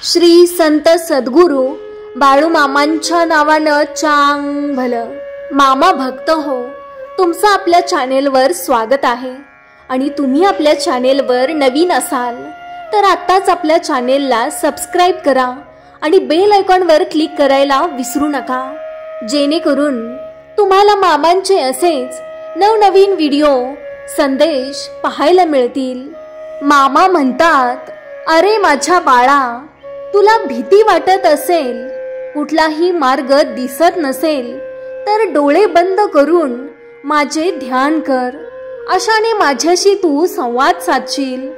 श्री संत सद्गुरू बाळूमामांच्या नावानं चांग भलं. मामा भक्त हो, तुमचं आपल्या चॅनेलवर स्वागत आहे. आणि तुम्ही आपल्या चॅनेलवर नवीन असाल तर आत्ताच आपल्या चॅनेलला सबस्क्राईब करा आणि बेल आयकॉनवर क्लिक करायला विसरू नका, जेणेकरून तुम्हाला मामांचे असेच नवनवीन व्हिडिओ संदेश पाहायला मिळतील. मामा म्हणतात, अरे माझ्या बाळा, तुला भीती वाटत असेल, कुठलाही मार्ग दिसत नसेल तर डोळे बंद करून माझे ध्यान कर. अशाने माझ्याशी तू संवाद साधशील.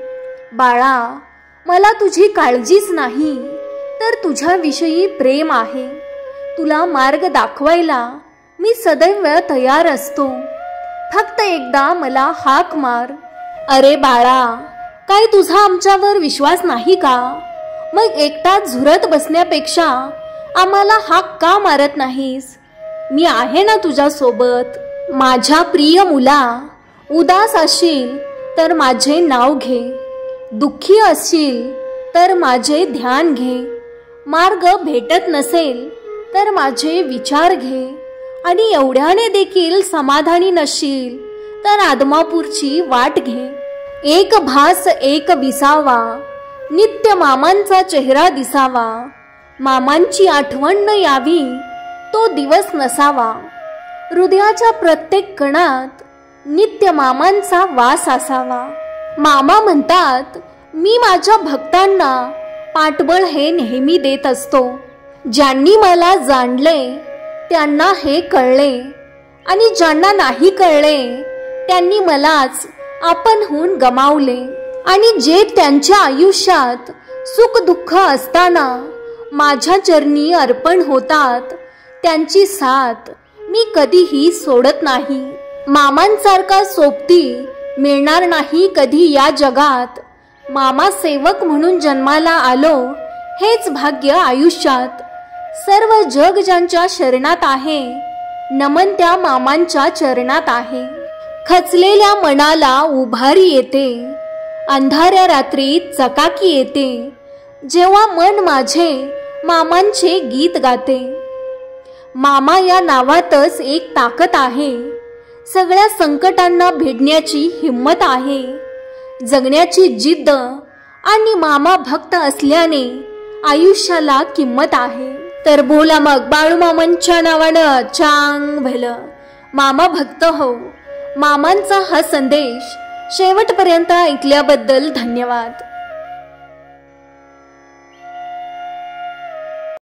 बाळा, मला तुझी काळजीच नाही तर तुझ्याविषयी प्रेम आहे. तुला मार्ग दाखवायला मी सदैव तयार असतो. फक्त एकदा मला हाक मार. अरे बाळा, काय तुझा आमच्यावर विश्वास नाही का? मग एकटा झुरत बसण्यापेक्षा आम्हाला हाक का मारत नाहीस? मी आहे ना तुझ्या सोबत. माझ्या प्रिय मुला, उदास असशील तर माझे नाव घे, दुःखी असशील तर माझे ध्यान घे, मार्ग भेटत नसेल तर माझे विचार घे, आणि एवढ्याने देखील समाधानी नसशील तर आदमापूरची वाट घे. एक भास एक विसावा, नित्य मामांचा चेहरा दिसावा. मामांची आठवण न यावी तो दिवस नसावा. हृदयाच्या प्रत्येक कणात नित्य मामांचा वास असावा. मामा म्हणतात, मी माझ्या भक्तांना पाठबळ हे नेहमी देत असतो. ज्यांनी मला जाणले त्यांना हे कळले, आणि ज्यांना नाही कळले त्यांनी मलाच आपणहून गमावले. आणि जे त्यांच्या आयुष्यात सुख दुःख असताना माझ्या चरणी अर्पण होतात, त्यांची साथ मी कधीही सोडत नाही. मामांसारखा सोबती मिळणार नाही कधी या जगात. मामा सेवक म्हणून जन्माला आलो, हेच भाग्य आयुष्यात. सर्व जग ज्यांच्या शरणात आहे, नमन त्या मामांच्या चरणात आहे. खचलेल्या मनाला उभारी येते, अंधाऱ्या रात्रीत चकाकी येते, जेव्हा मन माझे मामांचे गीत गाते. मामा या नावातच एक ताकद आहे. सगळ्या संकटांना भिडण्याची हिम्मत आहे, जगण्याची जिद्द, आणि मामा भक्त असल्याने आयुष्याला किंमत आहे. तर बोला मग बाळूमामांच्या नावानं चांग भलं. मामा भक्त हो, मामांचा हा संदेश शेवटपर्यंत ऐकल्याबद्दल धन्यवाद.